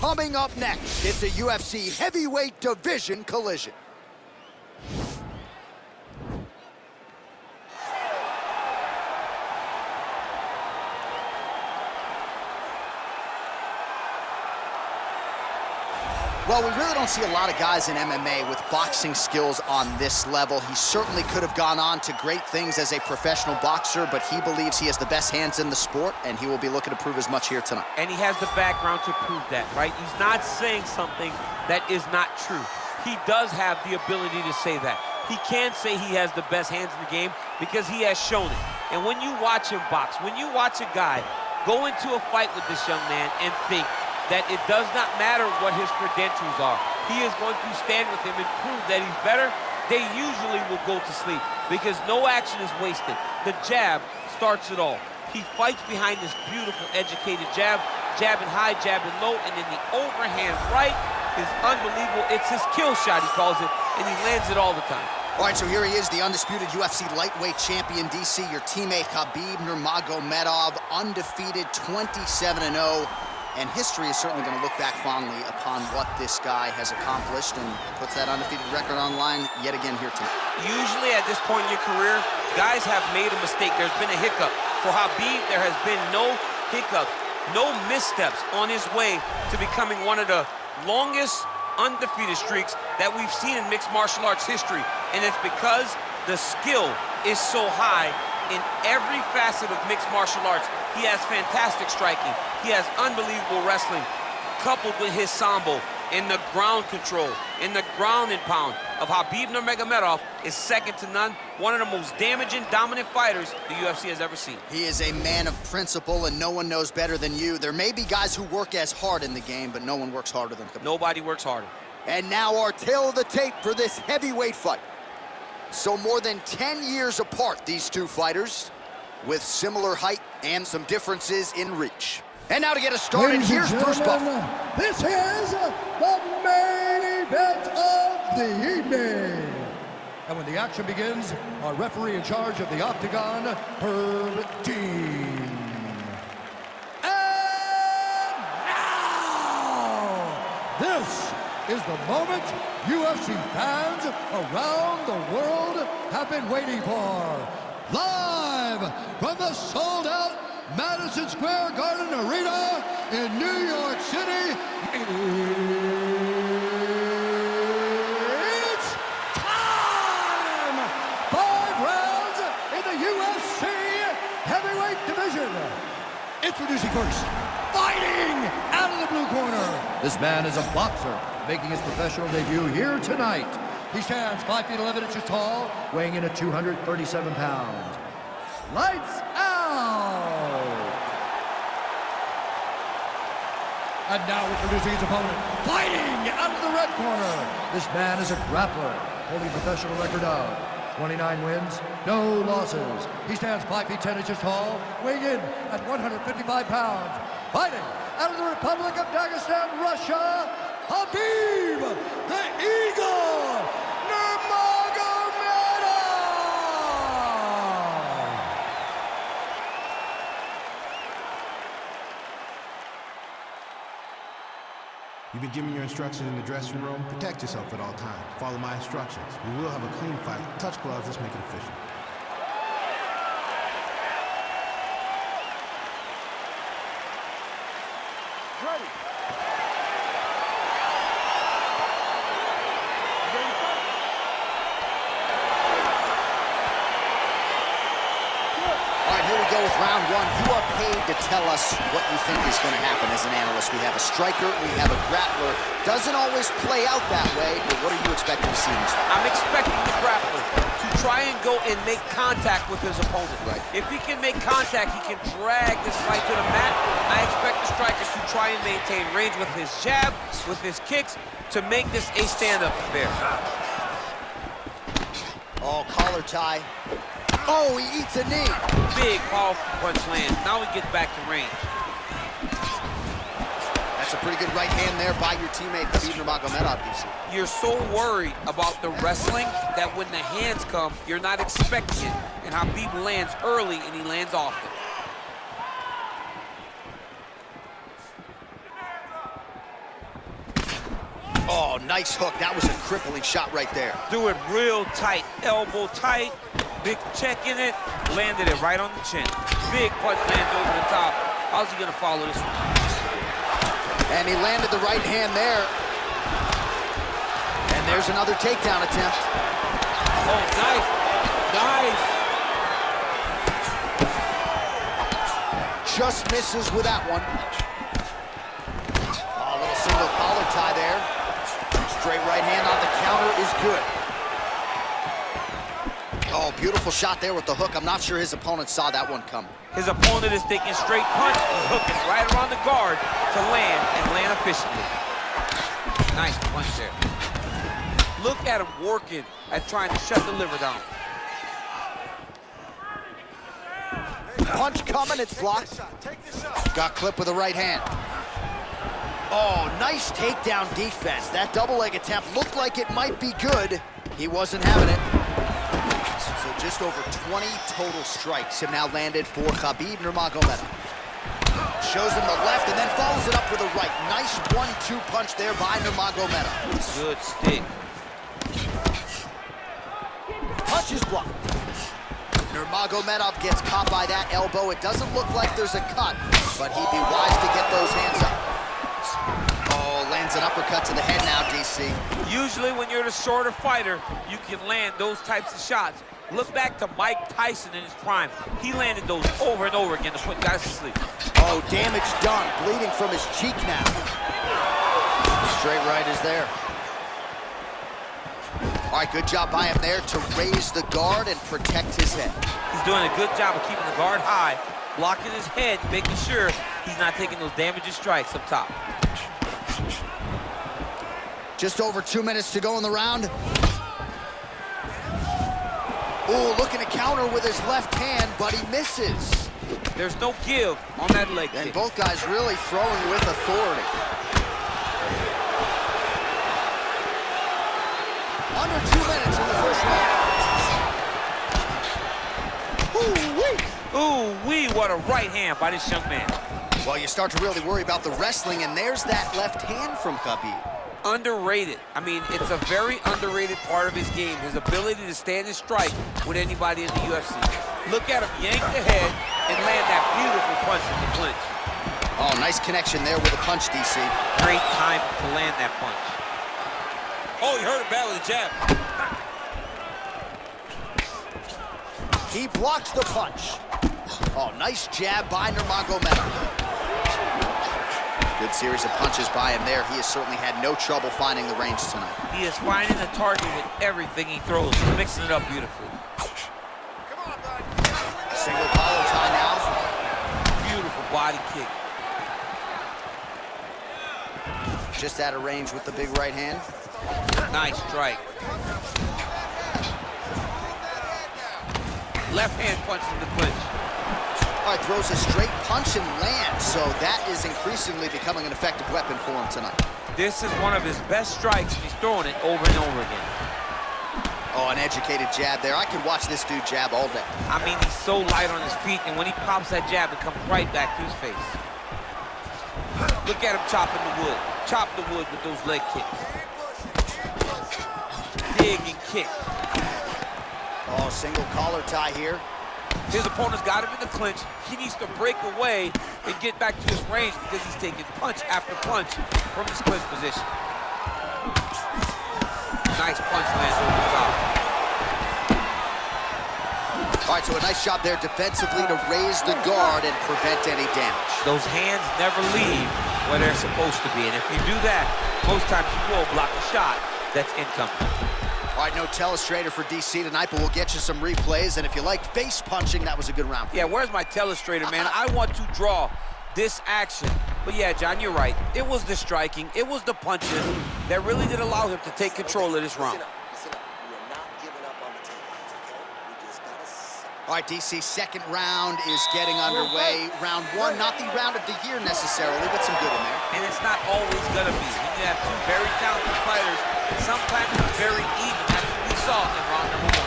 Coming up next, it's a UFC heavyweight division collision. Well, we really don't see a lot of guys in MMA with boxing skills on this level. He certainly could have gone on to great things as a professional boxer, but he believes he has the best hands in the sport, and he will be looking to prove as much here tonight. And he has the background to prove that, right? He's not saying something that is not true. He does have the ability to say that. He can say he has the best hands in the game because he has shown it. And when you watch him box, when you watch a guy go into a fight with this young man and think that it does not matter what his credentials are, he is going to stand with him and prove that he's better, they usually will go to sleep because no action is wasted. The jab starts it all. He fights behind this beautiful, educated jab, jabbing high, jabbing low, and then the overhand right is unbelievable. It's his kill shot, he calls it, and he lands it all the time. All right, so here he is, the undisputed UFC lightweight champion, DC, your teammate Khabib Nurmagomedov, undefeated, 27-0. And history is certainly going to look back fondly upon what this guy has accomplished and puts that undefeated record on line yet again here tonight. Usually at this point in your career, guys have made a mistake. There's been a hiccup. For Khabib, there has been no hiccup, no missteps on his way to becoming one of the longest undefeated streaks that we've seen in mixed martial arts history. And it's because the skill is so high in every facet of mixed martial arts. He has fantastic striking. He has unbelievable wrestling, coupled with his sambo and the ground control and the ground and pound of Khabib Nurmagomedov is second to none. One of the most damaging, dominant fighters the UFC has ever seen. He is a man of principle, and no one knows better than you. There may be guys who work as hard in the game, but no one works harder than Khabib. Nobody works harder. And now our tale of the tape for this heavyweight fight. So more than 10 years apart, these two fighters, with similar height and some differences in reach. And now to get us started, here's Bruce Buffer. This is the main event of the evening. And when the action begins, our referee in charge of the Octagon, Herb Dean. And now, this is the moment UFC fans around the world have been waiting for. Live from the sold-out Madison Square Garden Arena in New York City, it's time! 5 rounds in the UFC heavyweight division. Introducing first, fighting out of the blue corner. This man is a boxer, making his professional debut here tonight. He stands 5 feet 11 inches tall, weighing in at 237 pounds. Lights out! And now introducing his opponent, fighting out of the red corner. This man is a grappler, holding a professional record of 29 wins, no losses. He stands 5 feet 10 inches tall, weighing in at 155 pounds. Fighting out of the Republic of Dagestan, Russia, Khabib, the Eagle, Nurmagomedov! You've been given your instructions in the dressing room. Protect yourself at all times. Follow my instructions. We will have a clean fight. Touch gloves, let's make it official. Ready. Go with round one. You are paid to tell us what you think is going to happen as an analyst. We have a striker, we have a grappler. Doesn't always play out that way, but what are you expecting to see in this fight? I'm expecting the grappler to try and go and make contact with his opponent. Right. If he can make contact, he can drag this fight to the mat. I expect the striker to try and maintain range with his jab, with his kicks, to make this a stand-up affair. Oh, collar tie. Oh, he eats a knee. Big, powerful punch lands. Now he gets back to range. That's a pretty good right hand there by your teammate, Khabib Nurmagomedov, DC. You're so worried about the wrestling that when the hands come, you're not expecting it. And Khabib lands early and he lands often. Oh, nice hook. That was a crippling shot right there. Do it real tight, elbow tight. Big check in it, landed it right on the chin. Big punch lands over the top. How's he gonna follow this one? And he landed the right hand there. And there's another takedown attempt. Oh, nice, nice. Just misses with that one. Oh, a little single collar tie there. Straight right hand on the counter is good. Oh, beautiful shot there with the hook. I'm not sure his opponent saw that one coming. His opponent is taking straight punch. He's hooking right around the guard to land, and land efficiently. Nice punch there. Look at him working at trying to shut the liver down. Punch coming, it's blocked. Got clipped with the right hand. Oh, nice takedown defense. That double leg attempt looked like it might be good. He wasn't having it. So just over 20 total strikes have now landed for Khabib Nurmagomedov. Shows him the left and then follows it up with a right. Nice 1-2 punch there by Nurmagomedov. Good stick. Punch is blocked. Nurmagomedov gets caught by that elbow. It doesn't look like there's a cut, but he'd be wise to get those hands up. Oh, lands an uppercut to the head now, DC. Usually when you're the shorter fighter, you can land those types of shots. Look back to Mike Tyson in his prime. He landed those over and over again to put guys to sleep. Oh, damage done. Bleeding from his cheek now. Straight right is there. All right, good job by him there to raise the guard and protect his head. He's doing a good job of keeping the guard high, blocking his head, making sure he's not taking those damaging strikes up top. Just over 2 minutes to go in the round. Ooh, looking to counter with his left hand, but he misses. There's no give on that leg kick. And both guys really throwing with authority. Under 2 minutes in the first round. Ooh-wee, what a right hand by this young man. Well, you start to really worry about the wrestling, and there's that left hand from Khabib. Underrated. I mean, it's a very underrated part of his game, his ability to stand and strike with anybody in the UFC. Look at him yank the head and land that beautiful punch in the clinch. Oh, nice connection there with a punch, DC. Great time to land that punch. Oh, he hurt him bad with a jab. He blocks the punch. Oh, nice jab by Nurmagomedov. Good series of punches by him there. He has certainly had no trouble finding the range tonight. He is finding the target with everything he throws, mixing it up beautifully. Single collar tie now. Beautiful body kick. Just out of range with the big right hand. Nice strike. Left hand punch from the clinch. All right, throws a straight punch and lands, so that is increasingly becoming an effective weapon for him tonight. This is one of his best strikes, and he's throwing it over and over again. Oh, an educated jab there. I can watch this dude jab all day. I mean, he's so light on his feet, and when he pops that jab, it comes right back to his face. Look at him chopping the wood. Chop the wood with those leg kicks. Dig and kick. Oh, single collar tie here. His opponent's got him in the clinch. He needs to break away and get back to his range because he's taking punch after punch from his clinch position. Nice punch lands over the top. All right, so a nice job there defensively to raise the guard and prevent any damage. Those hands never leave where they're supposed to be, and if you do that, most times you will block a shot that's incoming. All right, no telestrator for DC tonight, but we'll get you some replays. And if you like face punching, that was a good round. Yeah, where's my telestrator, man? I want to draw this action. But yeah, John, you're right. It was the striking, it was the punches that really did allow him to take control of this round. All right, DC, second round is getting underway. Round one, not the round of the year necessarily, but some good in there. And it's not always gonna be. When you have two very talented fighters, sometimes it's very even. That's what we saw in round number one.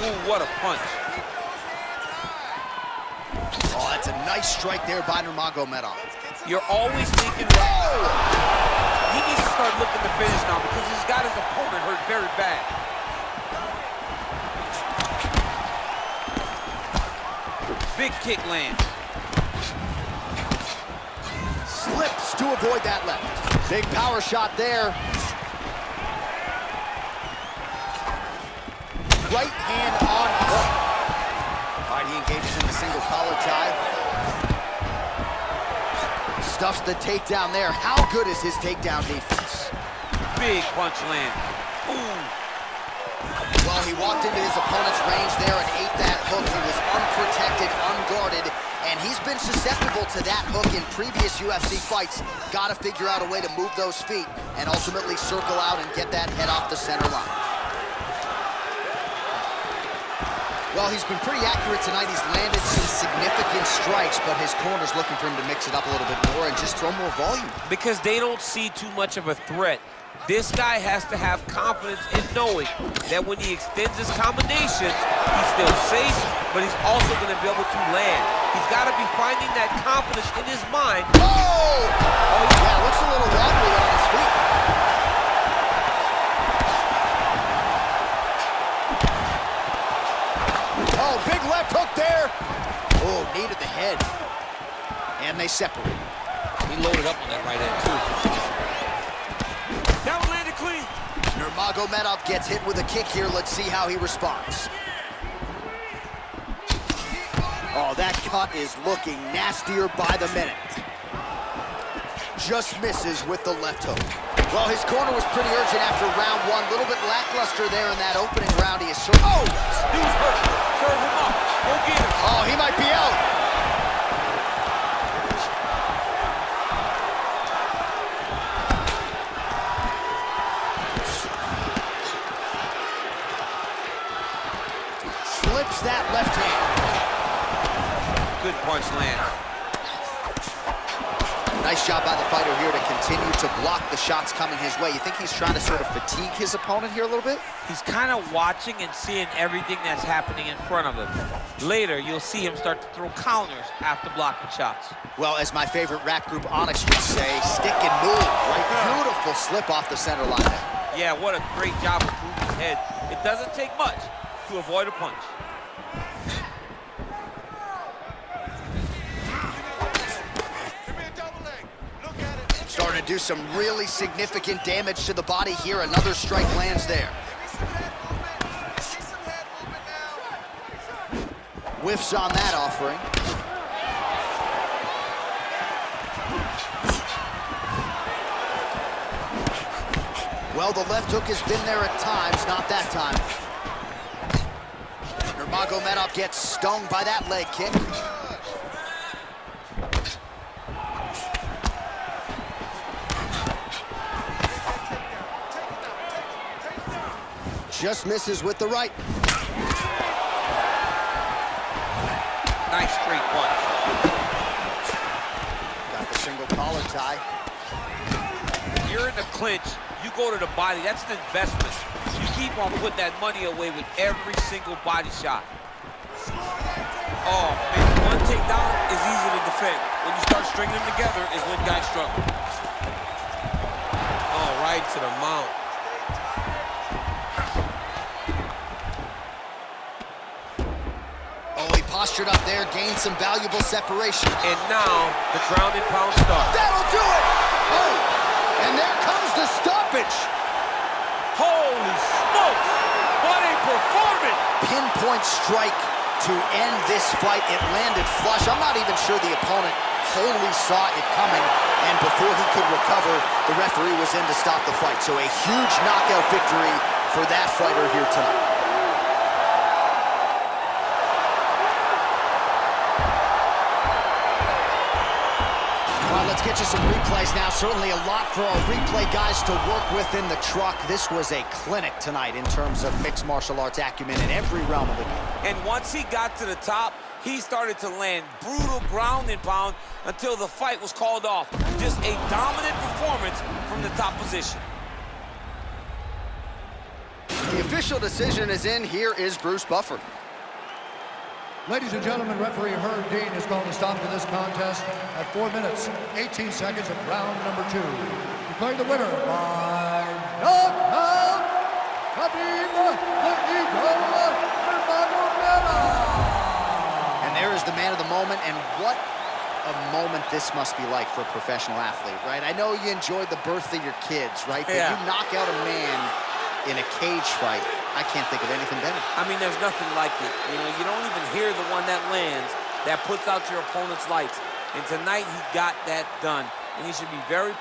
Ooh, what a punch. Oh, That's a nice strike there by Nurmagomedov. You're always thinking, he needs to start looking to finish now because he's got his opponent hurt very bad. Big kick lands. Slips to avoid that left. Big power shot there. Right hand on hook. All right, he engages in the single collar tie. Stuffs the takedown there. How good is his takedown defense? Big punch land. Ooh. Well, he walked into his opponent's range there and ate that hook. He was unprotected, unguarded, and he's been susceptible to that hook in previous UFC fights. Got to figure out a way to move those feet and ultimately circle out and get that head off the center line. Well, he's been pretty accurate tonight. He's landed some significant strikes, but his corner's looking for him to mix it up a little bit more and just throw more volume. Because they don't see too much of a threat. This guy has to have confidence in knowing that when he extends his combinations, he's still safe, but he's also going to be able to land. He's got to be finding that confidence in his mind. Oh! Oh, yeah, looks a little wobbly on his feet. Oh, big left hook there. Oh, knee to the head. And they separate. He loaded up on that right hand, too. That one landed clean. Nurmagomedov gets hit with a kick here. Let's see how he responds. Oh, that cut is looking nastier by the minute. Just misses with the left hook. Well, his corner was pretty urgent after round one. A little bit lackluster there in that opening round. He is oh! Dude's hurt. Serve him up. Go get him. Oh, he might be out. Slips that left hand. Good punch land. Nice job by the fighter here to continue to block the shots coming his way. You think he's trying to sort of fatigue his opponent here a little bit? He's kind of watching and seeing everything that's happening in front of him. Later, you'll see him start to throw counters after blocking shots. Well, as my favorite rap group Onyx would say, stick and move. Right? Beautiful slip off the center line there. Yeah, what a great job of moving his head. It doesn't take much to avoid a punch. Starting to do some really significant damage to the body here. Another strike lands there. Whiffs on that offering. Well, the left hook has been there at times, not that time. Nurmagomedov gets stung by that leg kick. Just misses with the right. Nice straight punch. Got the single collar tie. When you're in the clinch, you go to the body. That's an investment. You keep on putting that money away with every single body shot. Oh, man, one takedown is easy to defend. When you start stringing them together is when guys struggle. Oh, right to the mount. Postured up there, gained some valuable separation. And now, the ground and pound starts. That'll do it! Oh, and there comes the stoppage. Holy smokes! What a performance! Pinpoint strike to end this fight. It landed flush. I'm not even sure the opponent wholly saw it coming, and before he could recover, the referee was in to stop the fight. So a huge knockout victory for that fighter here tonight. Let's get you some replays now. Certainly a lot for our replay guys to work with in the truck. This was a clinic tonight in terms of mixed martial arts acumen in every realm of the game. And once he got to the top, he started to land brutal ground and pound until the fight was called off. Just a dominant performance from the top position. The official decision is in. Here is Bruce Buffer. Ladies and gentlemen, referee Herb Dean has called a stop to this contest at 4 minutes, 18 seconds of round number 2. Declaring the winner by knockout, Khabib Nurmagomedov. And there is the man of the moment, and what a moment this must be like for a professional athlete, right? I know you enjoyed the birth of your kids, right? But you knock out a man in a cage fight. I can't think of anything better. I mean, there's nothing like it. You know, you don't even hear the one that lands, that puts out your opponent's lights. And tonight, he got that done. And he should be very